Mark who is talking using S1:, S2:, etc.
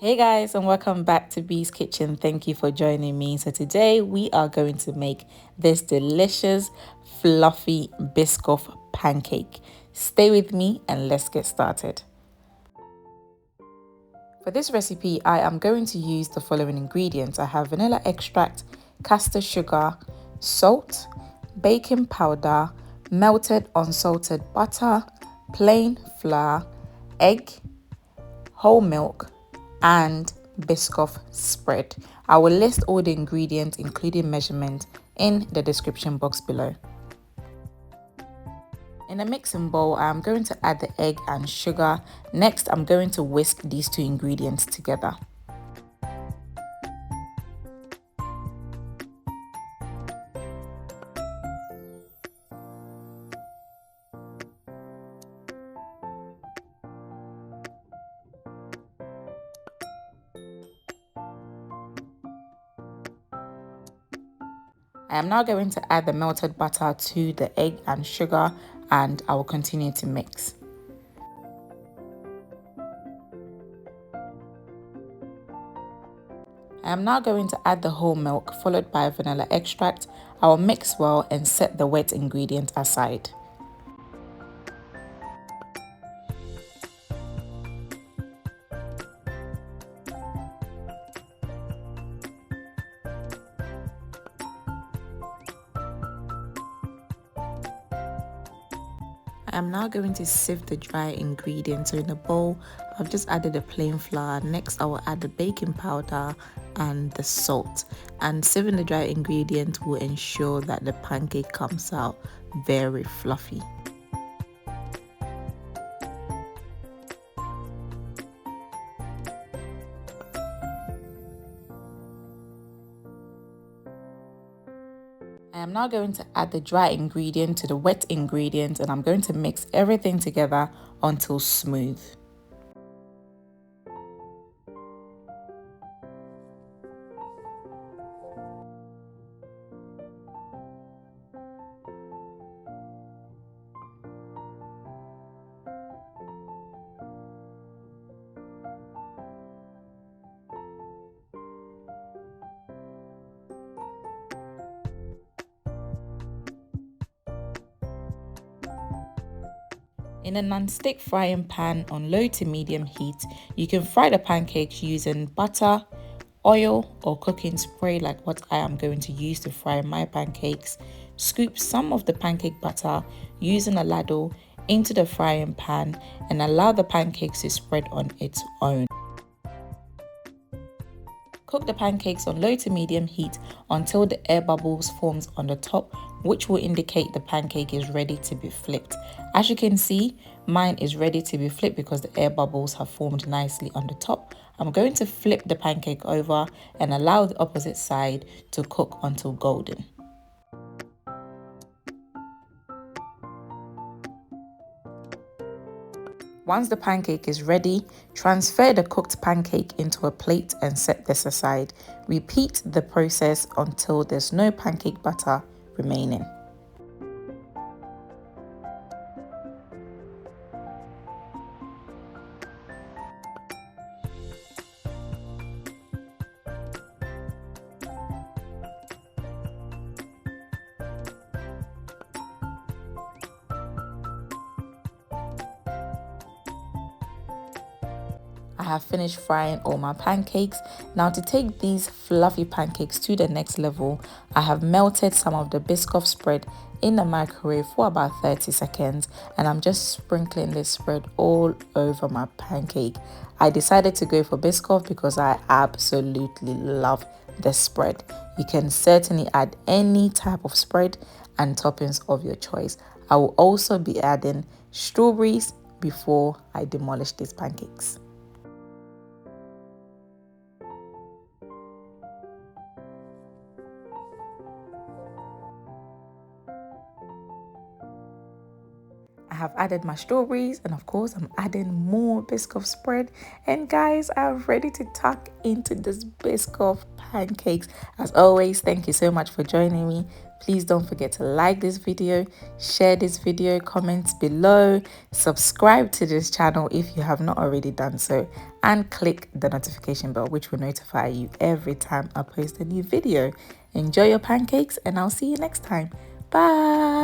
S1: Hey guys, and welcome back to Bee's Kitchen. Thank you for joining me. So today we are going to make this delicious fluffy Biscoff pancake. Stay with me and let's get started. For this recipe, I am going to use the following ingredients. I have vanilla extract, caster sugar, salt, baking powder, melted unsalted butter, plain flour, egg, whole milk, and Biscoff spread. I will list all the ingredients including measurement in the description box below. In a mixing bowl, I'm going to add the egg and sugar. Next, I'm going to whisk these two ingredients together. I am now going to add the melted butter to the egg and sugar, and I will continue to mix. I am now going to add the whole milk followed by vanilla extract. I will mix well and set the wet ingredient aside. I'm now going to sieve the dry ingredients. So in a bowl, I've just added the plain flour. Next, I will add the baking powder and the salt. And sieving the dry ingredients will ensure that the pancake comes out very fluffy. I am now going to add the dry ingredient to the wet ingredient, and I'm going to mix everything together until smooth. In a non-stick frying pan on low to medium heat, you can fry the pancakes using butter, oil, or cooking spray like what I am going to use to fry my pancakes. Scoop some of the pancake batter using a ladle into the frying pan and allow the pancakes to spread on its own. Cook the pancakes on low to medium heat until the air bubbles forms on the top, which will indicate the pancake is ready to be flipped. As you can see, mine is ready to be flipped because the air bubbles have formed nicely on the top. I'm going to flip the pancake over and allow the opposite side to cook until golden. Once the pancake is ready, transfer the cooked pancake into a plate and set this aside. Repeat the process until there's no pancake batter remaining. I have finished frying all my pancakes. Now to take these fluffy pancakes to the next level, I have melted some of the Biscoff spread in the microwave for about 30 seconds, and I'm just sprinkling this spread all over my pancake. I decided to go for Biscoff because I absolutely love the spread. You can certainly add any type of spread and toppings of your choice. I will also be adding strawberries before I demolish these pancakes. I have added my strawberries, and of course I'm adding more Biscoff spread. And guys, I'm ready to tuck into this Biscoff pancakes. As always, thank you so much for joining me. Please don't forget to like this video, share this video, comment below, subscribe to this channel if you have not already done so. and click the notification bell, which will notify you every time I post a new video. Enjoy your pancakes, and I'll see you next time. Bye.